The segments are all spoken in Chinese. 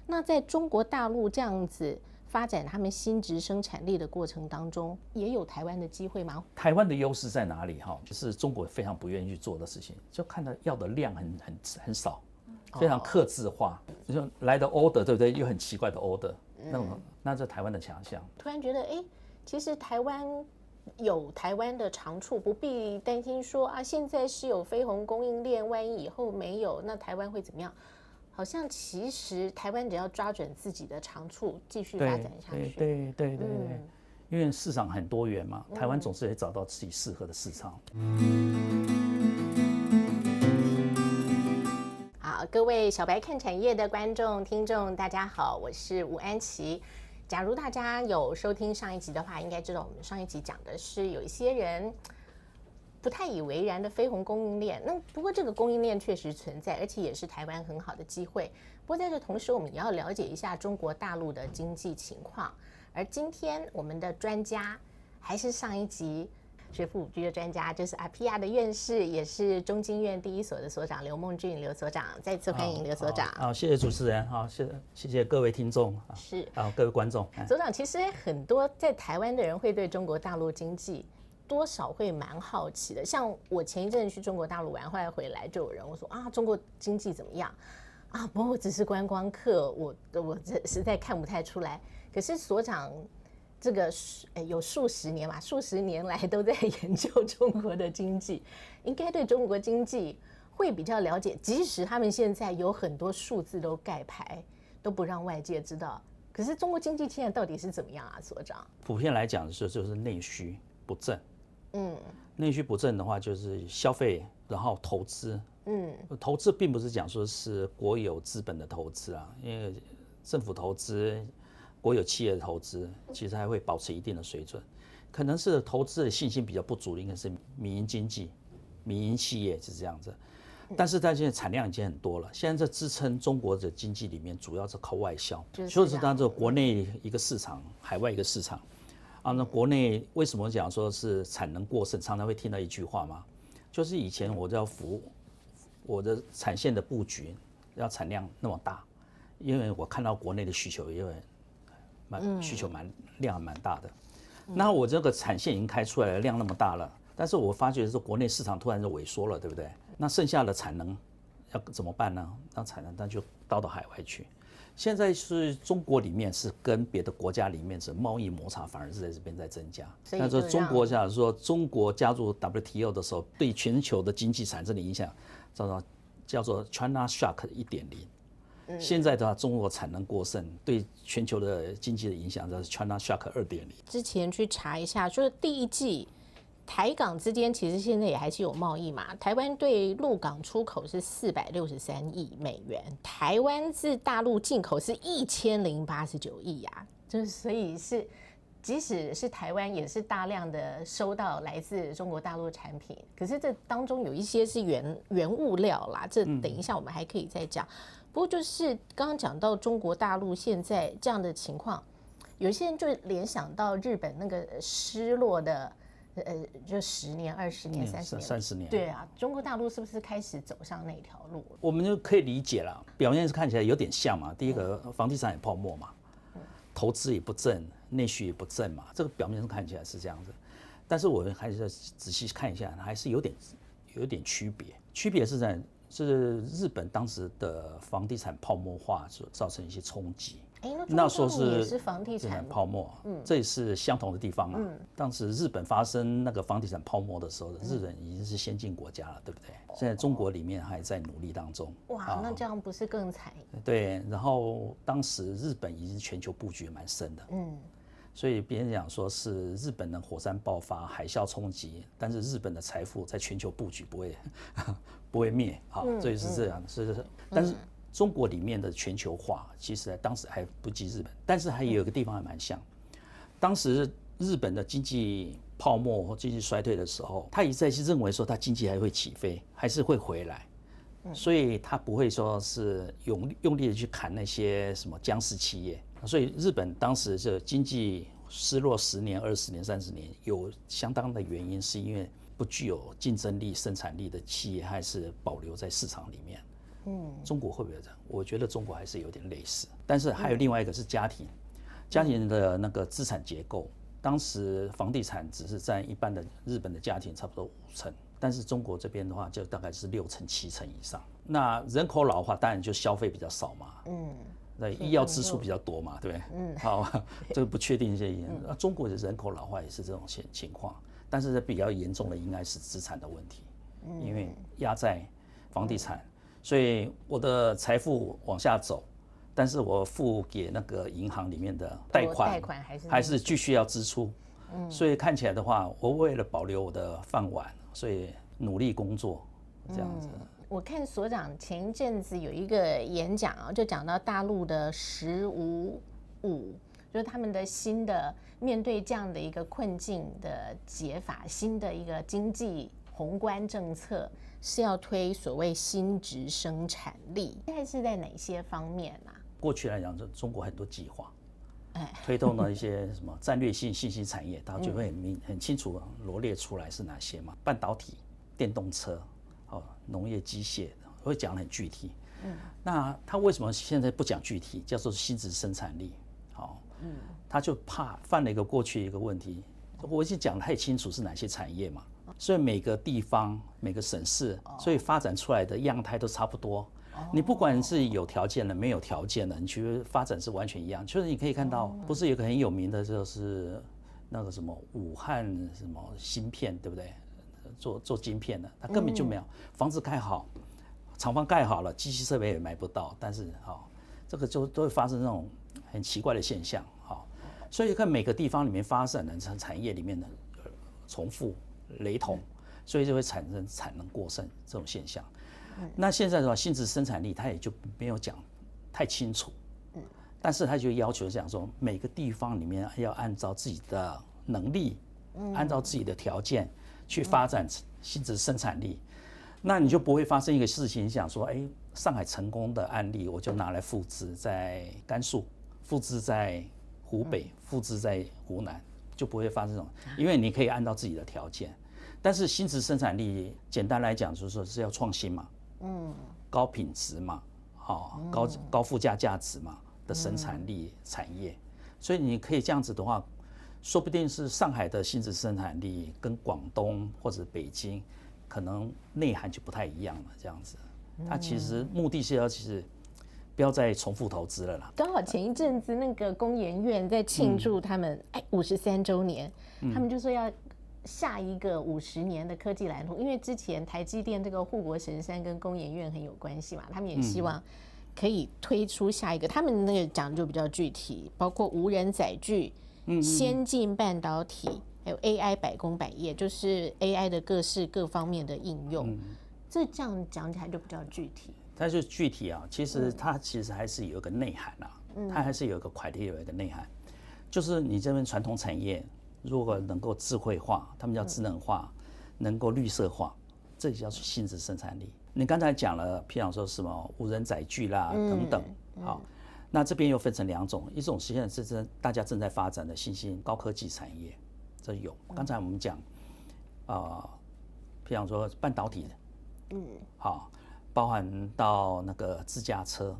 那在中国大陆这样子发展他们新质生产力的过程当中，也有台湾的机会吗？台湾的优势在哪里？就是中国非常不愿意去做的事情，就看到要的量很少，非常客制化，就来的 order 对不对？又很奇怪的 order，那这台湾的强项。突然觉得，其实台湾有台湾的长处，不必担心说啊，现在是有飞鸿供应链，万一以后没有，那台湾会怎么样？好像其实台湾只要抓准自己的长处，继续发展下去。对，因为市场很多元嘛，台湾总是得找到自己适合的市场。好，各位小白看产业的观众、听众，大家好，我是吴安琪。假如大家有收听上一集的话，应该知道我们上一集讲的是有一些人不太以为然的飞鸿供应链。那不过这个供应链确实存在，而且也是台湾很好的机会。不过在这同时，我们也要了解一下中国大陆的经济情况。而今天我们的专家还是上一集学富五居的专家，就是阿皮亚的院士，也是中经院第一所的所长刘梦俊刘所长。再次欢迎刘所长。好，谢谢主持人，好，谢谢各位听众，是各位观众。所长，其实很多在台湾的人会对中国大陆经济多少会蛮好奇的。像我前一阵去中国大陆玩，后来回来就有人问说啊，中国经济怎么样啊？不过我只是观光客，我实在看不太出来。可是所长这个有数十年来都在研究中国的经济，应该对中国经济会比较了解。即使他们现在有很多数字都盖牌，都不让外界知道。可是中国经济现在到底是怎么样啊，所长？普遍来讲就是内需不振。内需不振的话，就是消费，然后投资。投资并不是讲说是国有资本的投资啊，因为政府投资、国有企业的投资，其实还会保持一定的水准。可能是投资的信心比较不足的，应该是民营经济、民营企业是这样子。但是它现在产量已经很多了，现在在支撑中国的经济里面，主要是靠外销，就是它这国内一个市场，海外一个市场。那国内为什么讲说是产能过剩？常常会听到一句话嘛，就是以前我要我的产线的布局要产量那么大，因为我看到国内的需求因为量蛮大的。那我这个产线已经开出来了，量那么大了，但是我发觉是国内市场突然就萎缩了，对不对？那剩下的产能要怎么办呢？那产能那就倒到海外去。现在是中国里面是跟别的国家里面是贸易摩擦，反而是在这边在增加。那说中国假如说中国加入 WTO 的时候，对全球的经济产生的影响，叫做 China Shock 1.0。现在的话，中国产能过剩对全球的经济的影响，叫 China Shock 2.0。之前去查一下，就是第一季台港之间其实现在也还是有贸易嘛。台湾对陆港出口是463亿美元，台湾自大陆进口是1089亿呀，就是所以是即使是台湾也是大量的收到来自中国大陆的产品，可是这当中有一些是原物料啦，这等一下我们还可以再讲。不过就是刚刚讲到中国大陆现在这样的情况，有些人就联想到日本那个失落的就10年、20年、30年，对啊，中国大陆是不是开始走上那条路了？我们就可以理解了，表面是看起来有点像嘛。第一个，房地产也泡沫嘛，投资也不振，内需也不振嘛，这个表面上看起来是这样子。但是我们还是要仔细看一下，还是有点区别。区别是日本当时的房地产泡沫化所造成一些冲击。那时候也是房地产泡沫，这也是相同的地方啊。当时日本发生那个房地产泡沫的时候，日本已经是先进国家了，对不对？现在中国里面还在努力当中。哇，那这样不是更惨？对，然后当时日本已经全球布局蛮深的，所以别人讲说是日本的火山爆发、海啸冲击，但是日本的财富在全球布局不会灭，所以是这样。但是中国里面的全球化，其实当时还不及日本，但是还有一个地方还蛮像。当时日本的经济泡沫或经济衰退的时候，他一再是认为说他经济还会起飞，还是会回来，所以他不会说是用力的去砍那些什么僵尸企业。所以日本当时这经济失落10年、20年、30年，有相当的原因是因为不具有竞争力、生产力的企业还是保留在市场里面。中国会不会这样？我觉得中国还是有点类似，但是还有另外一个是家庭，家庭的那个资产结构，当时房地产只是占一般的日本的家庭差不多5%，但是中国这边的话就大概是6%、7%以上。那人口老化，当然就消费比较少嘛，那医药支出比较多嘛，对不对？好，这个不确定性。中国的人口老化也是这种情况，但是比较严重的应该是资产的问题，因为压在房地产，所以我的财富往下走，但是我付给那个银行里面的贷款还是继续要支出，所以看起来的话，我为了保留我的饭碗，所以努力工作这样子。我看所长前一阵子有一个演讲啊，就讲到大陆的“10-5-5”，就是他们的新的面对这样的一个困境的解法，新的一个经济宏观政策是要推所谓新质生产力，现在是在哪些方面啊？过去来讲，中国很多计划，推动了一些什么战略性信息产业，它就会很清楚罗列出来是哪些嘛，半导体、电动车。农业机械会讲得很具体，那他为什么现在不讲具体，叫做新质生产力？他就怕犯了一个过去一个问题，我已经讲得太清楚是哪些产业嘛，所以每个地方、每个省市，所以发展出来的样态都差不多。你不管是有条件的、没有条件的，你其实发展是完全一样。就是你可以看到，不是有个很有名的，就是那个什么武汉什么芯片，对不对？做晶片的，它根本就没有房子盖好，厂房盖好了，机器设备也买不到，但是这个就都会发生这种很奇怪的现象，所以看每个地方里面发展的产业里面的重复雷同，所以就会产生产能过剩这种现象。那现在的话，新质生产力它也就没有讲太清楚，但是它就要求讲说，每个地方里面要按照自己的能力，按照自己的条件。去发展新质生产力，那你就不会发生一个事情，想说，上海成功的案例，我就拿来复制在甘肃，复制在湖北，复制在湖南，就不会发生这种，因为你可以按照自己的条件。但是新质生产力，简单来讲，就是说是要创新嘛，高品质嘛，高附加价值嘛的生产力产业，所以你可以这样子的话。说不定是上海的新质生产力跟广东或者北京，可能内涵就不太一样了。这样子，它其实目的是要其实不要再重复投资了啦。刚好前一阵子那个工研院在庆祝他们53周年，他们就说要下一个50年的科技蓝图，因为之前台积电这个护国神山跟工研院很有关系嘛，他们也希望可以推出下一个，他们那个讲就比较具体，包括无人载具。先进半导体，还有 AI 百工百业，就是 AI 的各式各方面的应用，这样讲起来就比较具体。它就具体啊，其实它其实还是有一个内涵啊，它还是有一个criteria有一个内涵，就是你这边传统产业如果能够智慧化，他们叫智能化，能够绿色化，这就叫新质生产力。你刚才讲了，譬如说什么无人载具啦等等，好。那这边又分成2种，一种现在是大家正在发展的新兴高科技产业，这有。刚才我们讲，譬如说半导体，包含到那个自驾车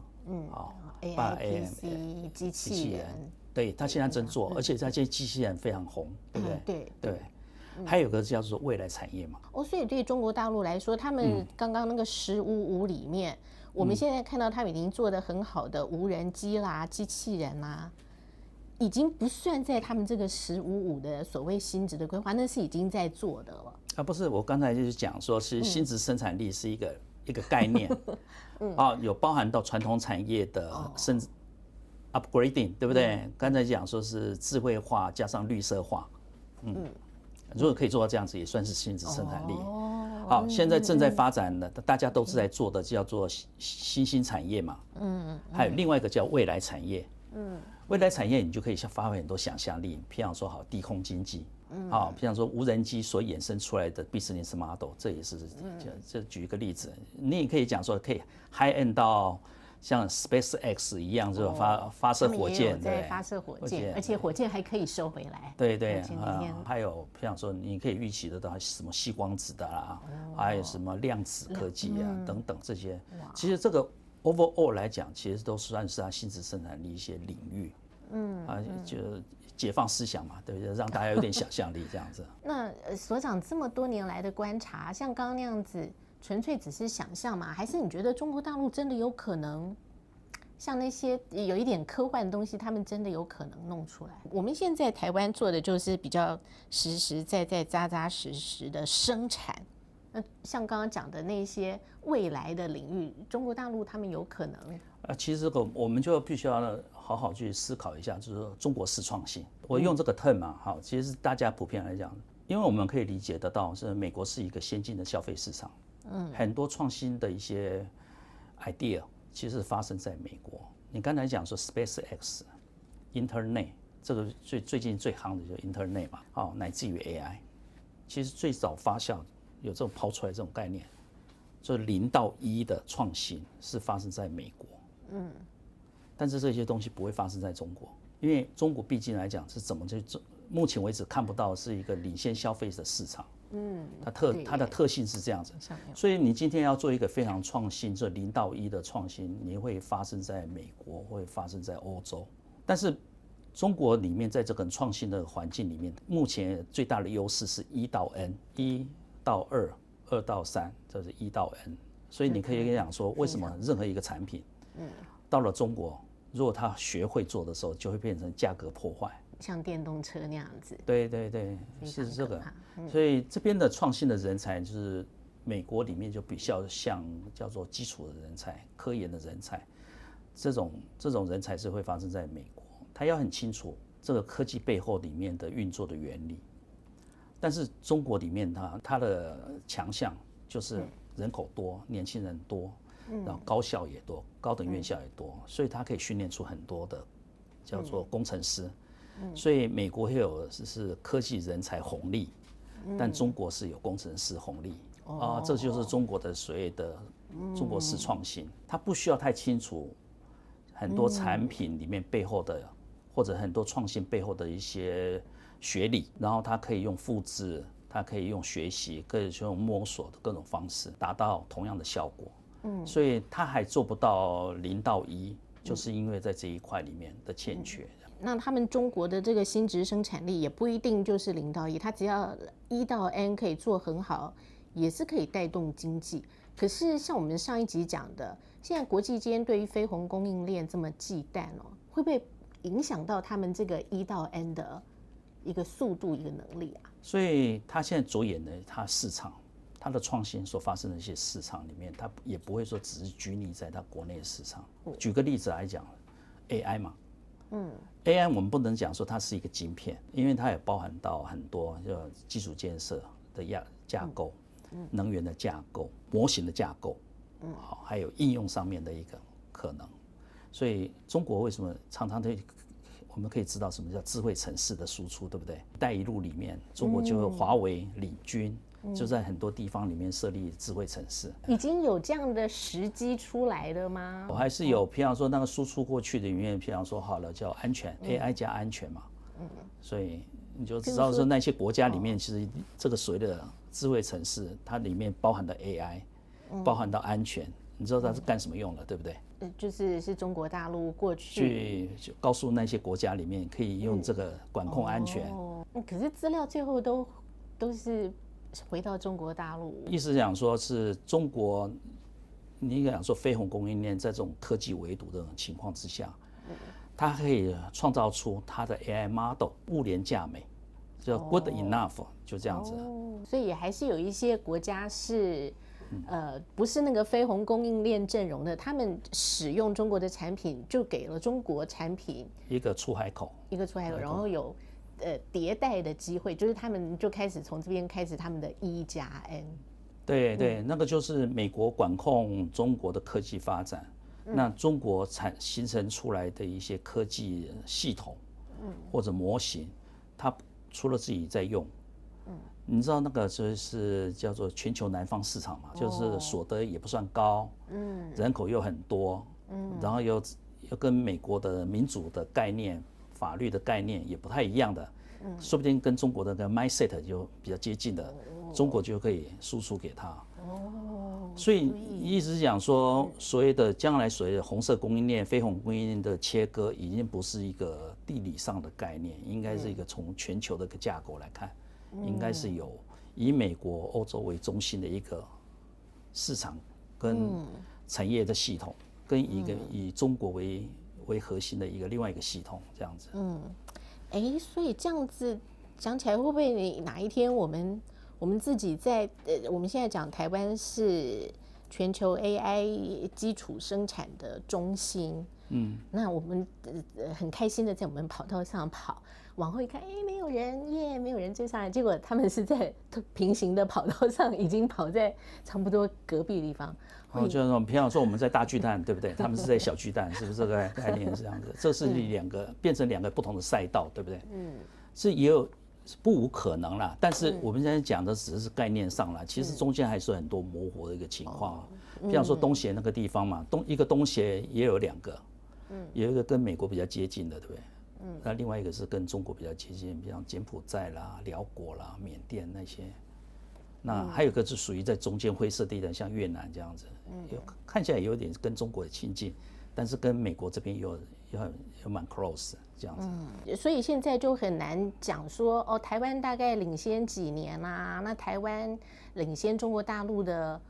，AIPC 机器人，对，它现在正做，而且这些机器人非常红，对不对？对。还有个叫做未来产业嘛。所以对中国大陆来说，他们刚刚那个“10-5-5”里面。我们现在看到他们已经做得很好的无人机啦、机器人啦，已经不算在他们这个“10-5-5”的所谓新质的规划，那是已经在做的了。不是，我刚才就是讲说，是新质生产力是一个概念，有包含到传统产业的甚至 upgrading， 对不对？刚才讲说是智慧化加上绿色化，如果可以做到这样子，也算是新质生产力。好，现在正在发展的，大家都是在做的，叫做新兴产业嘛。还有另外一个叫未来产业。未来产业你就可以发挥很多想象力，譬如说低空经济，譬如说无人机所衍生出来的 business model， 这也是这举一个例子。你也可以讲说可以 high end 到像 SpaceX 一样，就发射火箭，对，发射火箭，而且火箭还可以收回来。对对，还有像说你可以预期得到什么硒光子的啦，还有什么量子科技啊等等这些。其实这个 overall 来讲，其实都算是它新质生产力一些领域。就解放思想嘛，对不对？让大家有点想象力这样子。那所长这么多年来的观察，像刚刚那样子。纯粹只是想象吗？还是你觉得中国大陆真的有可能像那些有一点科幻的东西，他们真的有可能弄出来？我们现在台湾做的就是比较实实在在、扎扎实实的生产。那像刚刚讲的那些未来的领域，中国大陆他们有可能？其实我们就必须要好好去思考一下，就是说中国式创新。我用这个 term 嘛，好，其实大家普遍来讲，因为我们可以理解得到，是美国是一个先进的消费市场。很多创新的一些 idea 其实发生在美国。你刚才讲说 SpaceX、Internet 这个最近最夯的就是 Internet 嘛，乃至于 AI， 其实最早发酵有这种抛出来这种概念，就是0到1的创新是发生在美国。但是这些东西不会发生在中国，因为中国毕竟来讲是怎么目前为止看不到是一个领先消费的市场。它的特性是这样子，所以你今天要做一个非常创新，这0到1的创新，你会发生在美国，会发生在欧洲。但是中国里面在这个创新的环境里面，目前最大的优势是1到N，1到2，2到3，这是1到N。所以你可以讲说，为什么任何一个产品，到了中国，如果他学会做的时候，就会变成价格破坏。像电动车那样子，对对对，是这个。所以这边的创新的人才，就是美国里面就比较像叫做基础的人才、科研的人才，这种人才是会发生在美国。他要很清楚这个科技背后里面的运作的原理。但是中国里面它的强项就是人口多、年轻人多，然后高校也多、高等院校也多，所以它可以训练出很多的叫做工程师。所以美国会有是科技人才红利，但中国是有工程师红利这就是中国的所谓的中国式创新。它不需要太清楚很多产品里面背后的，或者很多创新背后的一些学理，然后它可以用复制，它可以用学习，可以用摸索的各种方式达到同样的效果。所以它还做不到0到1，就是因为在这一块里面的欠缺。那他们中国的这个新质生产力也不一定就是0到1，它只要1到N可以做很好，也是可以带动经济。可是像我们上一集讲的，现在国际间对于非红供应链这么忌惮会不会影响到他们这个1到N 的一个速度、一个能力啊？所以他现在着眼的他市场，他的创新所发生的一些市场里面，他也不会说只是拘泥在他国内的市场。举个例子来讲 ，AI 嘛。AI 我们不能讲说它是一个晶片，因为它也包含到很多基础建设的架构、能源的架构、模型的架构，还有应用上面的一个可能。所以中国为什么常常我们可以知道什么叫智慧城市的输出，对不对？“带一路”里面，中国就华为领军。就在很多地方里面设立智慧城市，已经有这样的时机出来了吗？我还是有，譬如说那个输出过去的里面，譬如说好了叫安全，AI 加安全嘛，所以你就知道说那些国家里面，其实这个所谓的智慧城市，它里面包含的 AI，包含到安全，你知道它是干什么用的，对不对？就是中国大陆过去告诉那些国家里面可以用这个管控安全。可是资料最后都是回到中国大陆，意思讲说是中国，你应该讲说非红供应链在这种科技围堵的情况之下，它可以创造出它的 AI model 物廉价美，叫 good enough，就这样子。所以还是有一些国家是，不是那个非红供应链阵容的，他们使用中国的产品，就给了中国产品一个出海口，然后有。迭代的机会，就是他们就开始从这边开始他们的1+N。对对，那个就是美国管控中国的科技发展，那中国形成出来的一些科技系统，或者模型，它除了自己在用，你知道那个就是叫做全球南方市场嘛，就是所得也不算高，人口又很多，然后又跟美国的民主的概念、法律的概念也不太一样的，说不定跟中国的个 mindset 就比较接近的，中国就可以输出给他。所以意思是讲说，所谓的将来所谓的红色供应链、非红供应链的切割，已经不是一个地理上的概念，应该是一个从全球的一个架构来看，应该是有以美国、欧洲为中心的一个市场跟产业的系统，跟以中国为核心的另外一个系统，这样子。所以这样子讲起来，会不会你哪一天我们自己在我们现在讲台湾是全球 AI 基础生产的中心，那我们很开心的在我们跑道上跑，往后一看，没有人耶，没有人追上来，结果他们是在平行的跑道上，已经跑在差不多隔壁的地方。就是我们平常说我们在大巨蛋，对不对？他们是在小巨蛋，是不是这个概念是这样子？这是变成两个不同的赛道，对不对？是也有不无可能啦，但是我们现在讲的只是概念上啦，其实中间还是有很多模糊的一个情况。比方说东协那个地方嘛，东协也有2个，有一个跟美国比较接近的，对不对？那另外一个是跟中国比较接近，比方柬埔寨啦、辽国啦、缅甸那些。那还有一个是属于在中间灰色地带，像越南这样子，看起来有点跟中国的亲近，但是跟美国这边有蛮 close 这样子。所以现在就很难讲说台湾大概领先几年啦，那台湾领先中国大陆的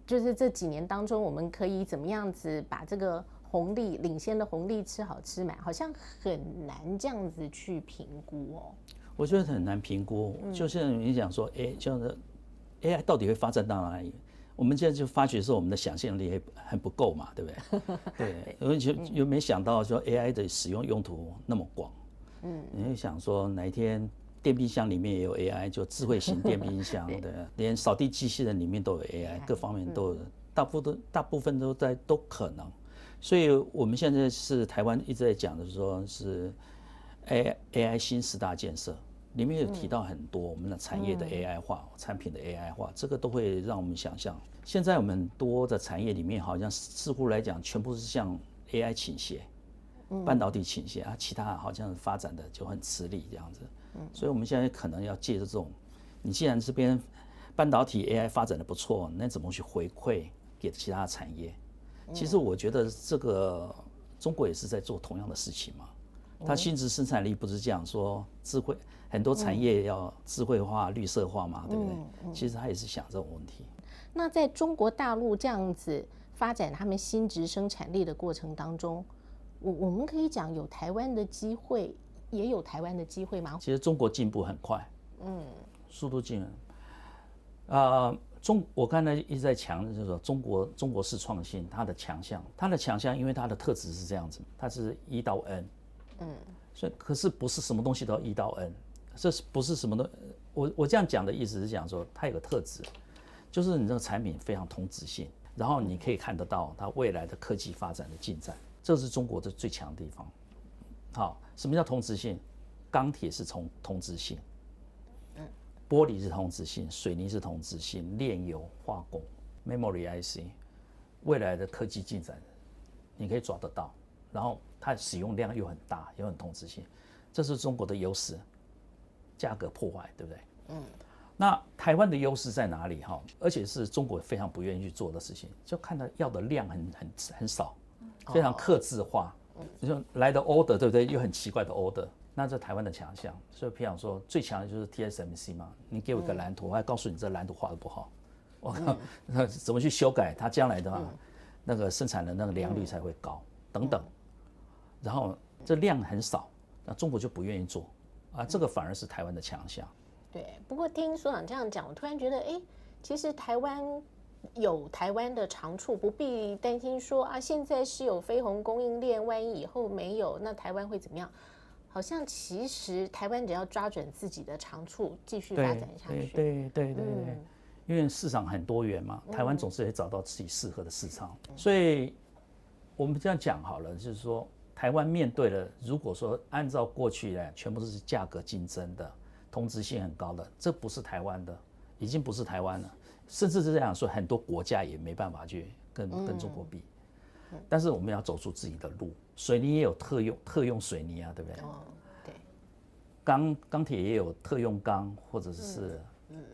就是这几年当中，我们可以怎么样子把这个领先的红利吃好吃满，好像很难这样子去评估哦。我觉得很难评估，就是你讲说，就是 AI 到底会发展到哪里？我们现在就发觉说，我们的想象力很不够嘛，对不对？对，而且又没想到说 AI 的使用用途那么广。你会想说哪一天电冰箱里面也有 AI， 就智慧型电冰箱，对，连扫地机器人里面都有 AI， 各方面都有，大部分都可能。所以我们现在是台湾一直在讲的说是 AI 新10大建设。里面有提到很多我们的产业的 AI 化、产品的 AI 化，这个都会让我们想象，现在我们很多的产业里面，好像似乎来讲，全部是向 AI 倾斜，半导体倾斜啊，其他好像发展的就很吃力这样子。所以我们现在可能要借着这种，你既然这边半导体 AI 发展的不错，那怎么去回馈给其他产业？其实我觉得这个中国也是在做同样的事情嘛。它新质生产力不是这样说，很多产业要智慧化、绿色化嘛，对不对？其实他也是想这种问题。那在中国大陆这样子发展他们新质生产力的过程当中，我们可以讲有台湾的机会，也有台湾的机会吗？其实中国进步很快，速度进我刚才一直在强调，就是说中国式创新它的强项，因为它的特质是这样子，它是1到 N。所以可是不是什么东西都要1到 N， 这不是什么的。我这样讲的意思是讲说，它有个特质，就是你这个产品非常同质性，然后你可以看得到它未来的科技发展的进展，这是中国的最强的地方。好，什么叫同质性？钢铁是同质性，玻璃是同质性，水泥是同质性，炼油、化工、memory IC， 未来的科技进展，你可以抓得到，然后它使用量又很大，又很同质性，这是中国的优势。价格破坏，对不对？那台湾的优势在哪里？而且是中国非常不愿意去做的事情，就看到要的量很少，非常客制化，就来的 order， 对不对？又很奇怪的 order， 那这台湾的强项。所以譬如说，最强的就是 TSMC 嘛，你给我一个蓝图，我还告诉你这蓝图画的不好，我靠，怎么去修改它将来的那个生产的那个良率才会高，等等。然后这量很少，那中国就不愿意做。这个反而是台湾的强项。对，不过听所长这样讲，我突然觉得，其实台湾有台湾的长处，不必担心说现在是有非红供应链，万一以后没有，那台湾会怎么样？好像其实台湾只要抓准自己的长处，继续发展下去。对，因为市场很多元嘛，台湾总是会找到自己适合的市场，所以我们这样讲好了，就是说。台湾面对了，如果说按照过去呢，全部都是价格竞争的，同质性很高的，这不是台湾的，已经不是台湾了，甚至是这样说，很多国家也没办法去跟中国比。但是我们要走出自己的路。水泥也有特用水泥啊，对不对？对。钢铁也有特用钢，或者是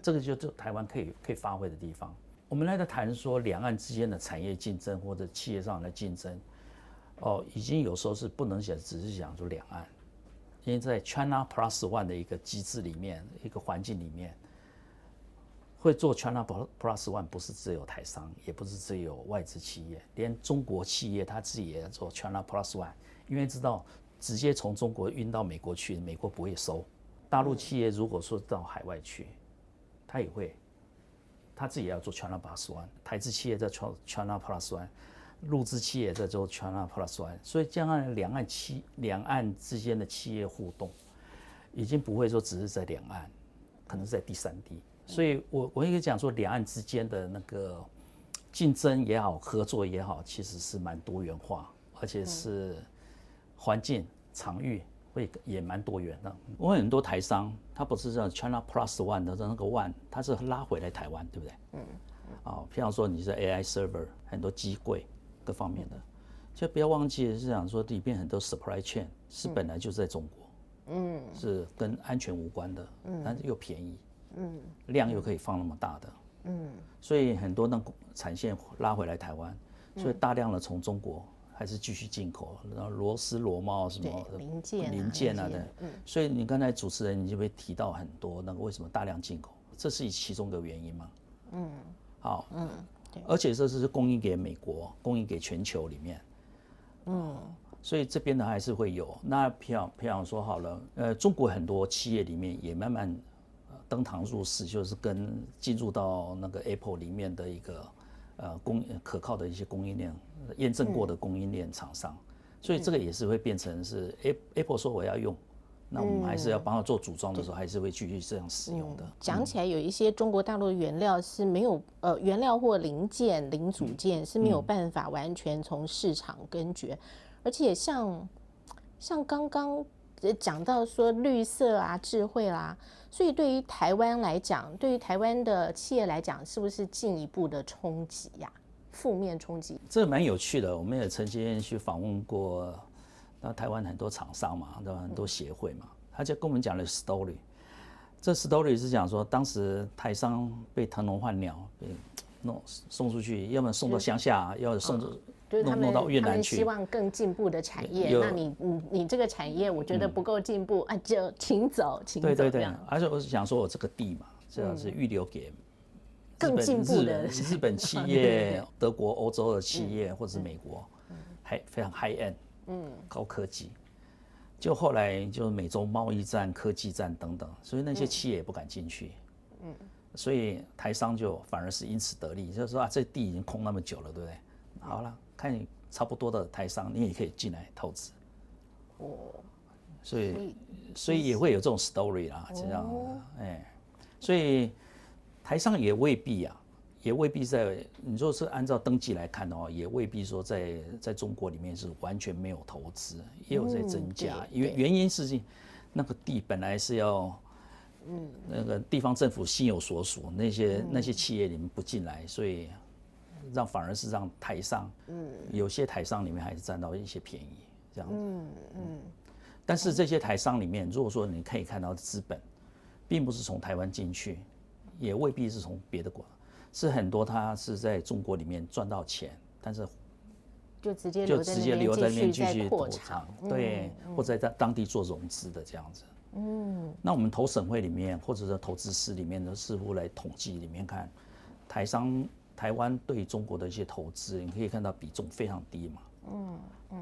这个就台湾可以发挥的地方。我们来谈说两岸之间的产业竞争或者企业上的竞争，已经有时候是不能只是讲说两岸，因为在 China Plus One 的一个机制里面，一个环境里面，会做 China Plus One 不是只有台商，也不是只有外资企业，连中国企业他自己也要做 China Plus One， 因为知道直接从中国运到美国去，美国不会收。大陆企业如果说到海外去，他也会。他自己也要做 China Plus One， 台资企业在 China Plus One， 陆资企业在做 China Plus One， 所以这样两岸之间的企业互动，已经不会说只是在两岸，可能是在第三地。所以我应该讲说，两岸之间的那个竞争也好，合作也好，其实是蛮多元化，而且是环境场域。也蛮多元的。我很多台商，他不是叫 China Plus One 的那个 One， 他是拉回来台湾，对不对？譬如说你是 AI server， 很多机柜各方面的，就不要忘记是讲说里面很多 supply chain 是本来就在中国，是跟安全无关的，但是又便宜，量又可以放那么大的，所以很多那产线拉回来台湾，所以大量的从中国。还是继续进口，然后螺丝螺帽什么零件啊的，所以你刚才主持人你就会提到很多那个为什么大量进口，这是其中的原因吗？好，而且这是供应给美国，供应给全球里面，所以这边呢还是会有。那譬如说好了，中国很多企业里面也慢慢登堂入室，就是进入到那个 Apple 里面的一个可靠的一些供应链。验证过的供应链厂商，所以这个也是会变成是 Apple 说我要用，那我们还是要帮他做组装的时候，还是会继续这样使用的。讲起来，有一些中国大陆的原料是没有原料或零件、零组件是没有办法完全从市场根绝，而且像刚刚讲到说绿色啊、智慧啦，所以对于台湾来讲，对于台湾的企业来讲，是不是进一步的冲击呀？负面冲击，这蛮有趣的。我们也曾经去访问过，台湾很多厂商嘛，很多协会嘛，他就跟我们讲了 story。这 story 是讲说，当时台商被腾笼换鸟，被送出去，要么送到乡下，要送弄到越南去。他们希望更进步的产业，那你这个产业我觉得不够进步啊，就请走，请走。对，而且我是想说，我这个地嘛，这样是预留给。更进步的日本企业、德国、欧洲的企业，或者是美国，非常 high end，高科技。就后来就美洲贸易战、科技战等等，所以那些企业也不敢进去。所以台商就反而是因此得利，就是说啊，这地已经空那么久了，对不对？好了，看你差不多的台商，你也可以进来投资。所以也会有这种 story 啦，这样，所以。台商也未必也未必你说是按照登记来看的话，也未必说在中国里面是完全没有投资，也有在增加。因为原因是那个地本来是要，那个地方政府心有所属，那些企业里面不进来，所以反而是让台商，有些台商里面还是占到一些便宜，这样子。但是这些台商里面，如果说你可以看到资本，并不是从台湾进去。也未必是从别的国，是很多他是在中国里面赚到钱，但是就直接留在那边继续投厂，对，或者在当地做融资的这样子。那我们投审会里面，或者是投资司里面的似乎来统计里面看，台湾对中国的一些投资，你可以看到比重非常低嘛。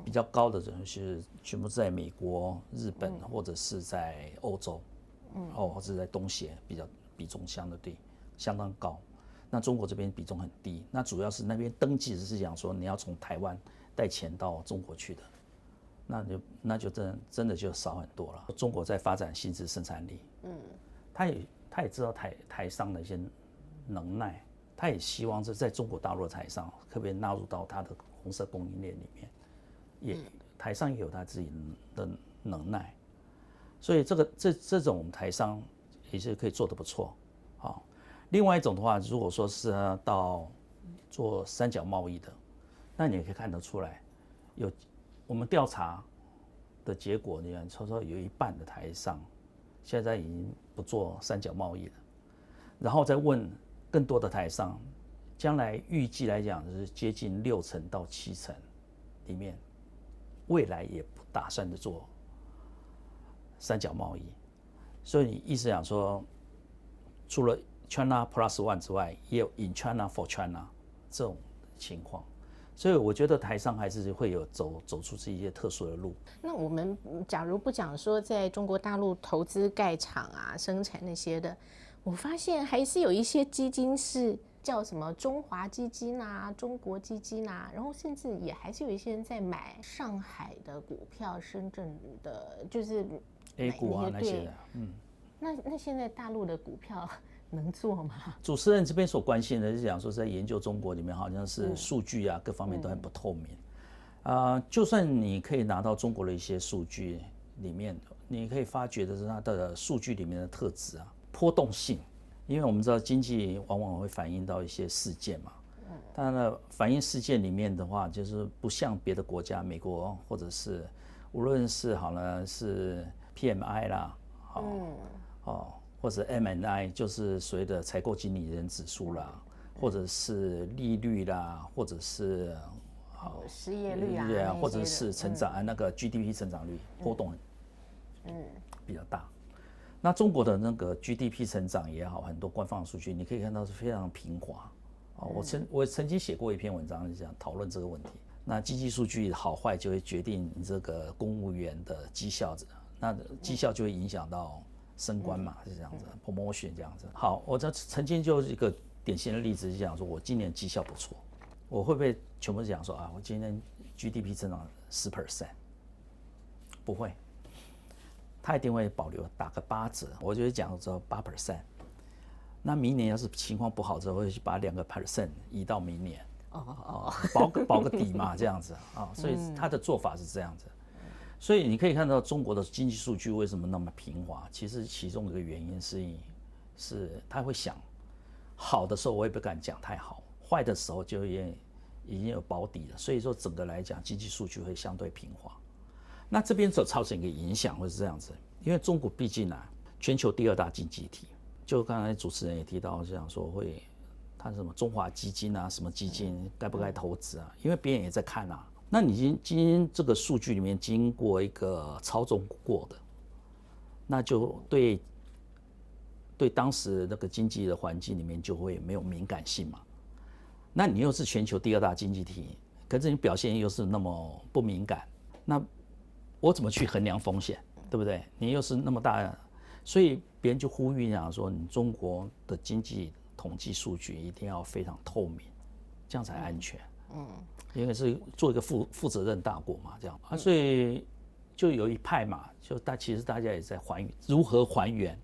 比较高的人是全部在美国、日本，或者是在欧洲，或者在东协比重相当高，那中国这边比重很低。那主要是那边登记是讲说你要从台湾带钱到中国去的，那就真的就少很多了。中国在发展新质生产力，他也知道台商的一些能耐，他也希望在中国大陆的台商可不可以纳入到他的红色供应链里面，台商也有他自己的能耐，所以这种台商。也是可以做得不错，另外一种的话，如果说是到做三角贸易的，那你也可以看得出来，我们调查的结果，你看，差不多有一半的台商现在已经不做三角贸易了，然后再问更多的台商，将来预计来讲是接近60%到70%里面，未来也不打算的做三角贸易。所以你意思讲说，除了 China Plus One 之外，也有 In China for China 这种情况。所以我觉得台商还是会有走出这一些特殊的路。那我们假如不讲说在中国大陆投资盖厂啊、生产那些的，我发现还是有一些基金是叫什么中华基金啊、中国基金啊，然后甚至也还是有一些人在买上海的股票、深圳的，就是 A 股啊那些的。那现在大陆的股票能做吗？主持人这边所关心的是讲说，在研究中国里面，好像是数据啊，各方面都很不透明。就算你可以拿到中国的一些数据里面，你可以发觉的是它的数据里面的特质啊，波动性。因为我们知道经济往往会反映到一些事件嘛。当然了，反映事件里面的话，就是不像别的国家，美国或者是无论是好了是 PMI 啦，或者 M&I 就是所谓的采购经理人指数啦，或者是利率啦，或者是失业率啊，或者是成长那个 GDP 成长率波动比较大。那中国的那个 GDP 成长也好，很多官方的数据你可以看到是非常平滑。我曾经写过一篇文章，是讲讨论这个问题。那经济数据好坏就会决定你这个公务员的绩效，那绩效就会影响到升官嘛，是这样子 ，promotion 这样子。好，我曾经就一个典型的例子，是讲说我今年绩效不错，我会不会全部讲说我今年 GDP 增长10%？不会，他一定会保留打个8折，我就会讲说8%。那明年要是情况不好之后，会去把2% 移到明年，保个底嘛，这样子啊。所以他的做法是这样子。所以你可以看到中国的经济数据为什么那么平滑，其实其中一个原因是他会想，好的时候我也不敢讲太好，坏的时候就已经有保底了。所以说整个来讲，经济数据会相对平滑。那这边所造成一个影响会是这样子，因为中国毕竟全球第2大经济体，就刚才主持人也提到，这样说会，他什么中华基金啊，什么基金该不该投资啊？因为别人也在看啊。那你今天这个数据里面经过一个操纵过的，那就对当时那个经济的环境里面就会没有敏感性嘛。那你又是全球第2大经济体，可是你表现又是那么不敏感，那我怎么去衡量风险，对不对？你又是那么大，所以别人就呼吁讲说，你中国的经济统计数据一定要非常透明，这样才安全。因为是做一个负责任大国嘛，这样所以就有一派嘛，其实大家也在如何还原，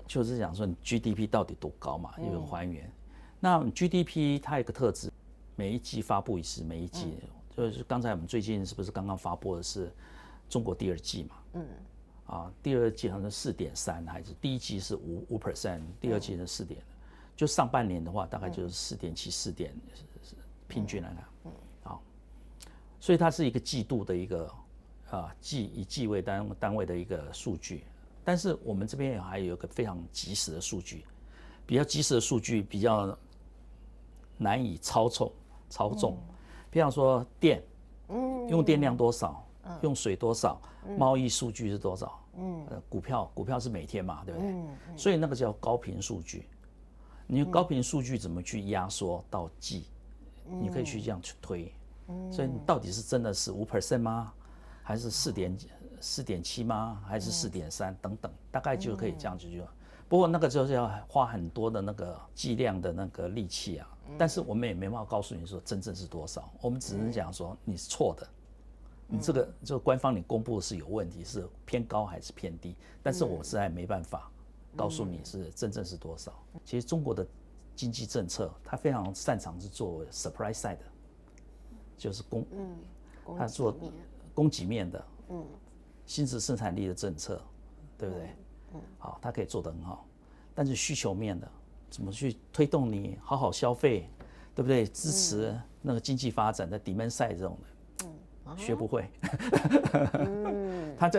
就是讲说你 GDP 到底多高嘛，有人还原。那 GDP 它有一个特质，每一季发布一次，每一季就是刚才我们最近是不是刚刚发布的是中国第2季嘛？第2季好像是4.3，还是第1季是5%，第2季是4点，就上半年的话大概就是4.7、4点，平均来看。所以它是一个季度的一个以季为单位的一个数据，但是我们这边还有一个非常及时的数据，比较及时的数据比较难以操纵，比方说电，用电量多少，用水多少，贸易数据是多少，股票是每天嘛，对不对？所以那个叫高频数据。你高频数据怎么去压缩到季？你可以去这样去推。所以你到底是真的是5% 吗？还是4.7吗？还是4.3等等，大概就可以这样子就。不过那个就是要花很多的那个计量的那个力气啊。但是我们也没办法告诉你说真正是多少，我们只能讲说你是错的，你这个官方你公布的是有问题，是偏高还是偏低？但是我实在没办法告诉你是真正是多少。其实中国的经济政策，它非常擅长是做 supply side 的。就是他做供给面的，新质生产力的政策，对不对？好，他可以做得很好。但是需求面的，怎么去推动你好好消费，对不对？支持那个经济发展的 demand side 这种的，学不会。他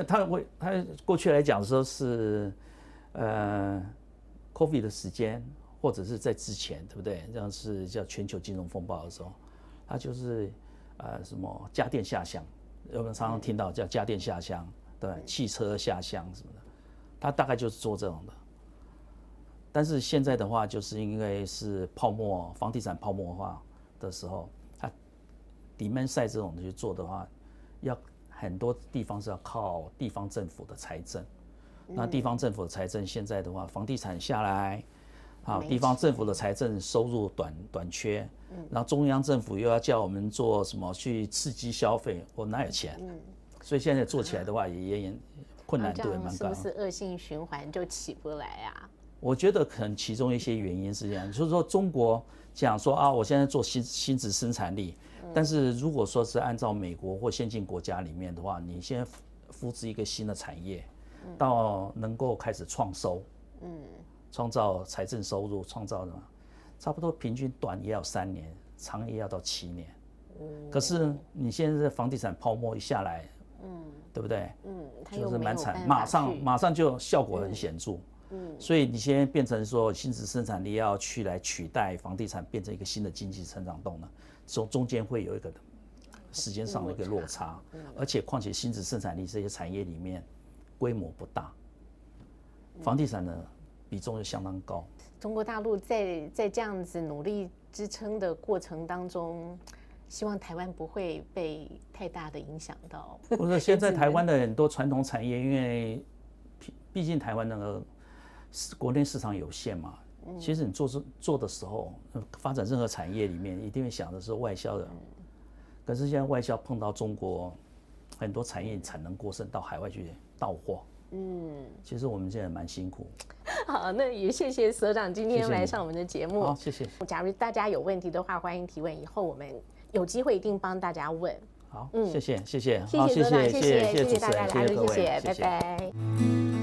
过去来讲说是COVID 的时间，或者是在之前，对不对？这样是叫全球金融风暴的时候，他就是什么家电下乡，我们常常听到叫家电下乡，对，汽车下乡什么的，他大概就是做这种的。但是现在的话，就是因为是房地产泡沫化的时候，它 demand side 这种去做的话，要很多地方是要靠地方政府的财政。那地方政府的财政现在的话，房地产下来，地方政府的财政收入短缺，然后中央政府又要叫我们做什么去刺激消费，我哪有钱？所以现在做起来的话，也困难度也蛮高。是不是恶性循环就起不来啊？我觉得可能其中一些原因是这样，就是说中国讲说我现在做新质生产力，但是如果说是按照美国或先进国家里面的话，你现在扶植一个新的产业，到能够开始创收，创造财政收入，创造什么，差不多平均短也要3年，长也要到7年。可是你现在房地产泡沫一下来，对不对？就是蛮惨，马上就效果很显著。所以你现在变成说新质生产力要来取代房地产，变成一个新的经济成长动能，中间会有一个时间上的一个落差，而且况且新质生产力这些产业里面规模不大，房地产的比重又相当高。中国大陆在这样子努力支撑的过程当中，希望台湾不会被太大的影响到。或者现在台湾的很多传统产业，因为毕竟台湾那个国内市场有限嘛，其实你做的时候，发展任何产业里面一定会想的是外销的。可是现在外销碰到中国很多产业产能过剩，到海外去到货。其实我们现在蛮辛苦。好，那也谢谢所长今天来上我们的节目。好，谢谢。假如大家有问题的话，欢迎提问，以后我们有机会一定帮大家问。好，谢谢，谢谢所长，谢谢大家来了，谢谢，拜拜。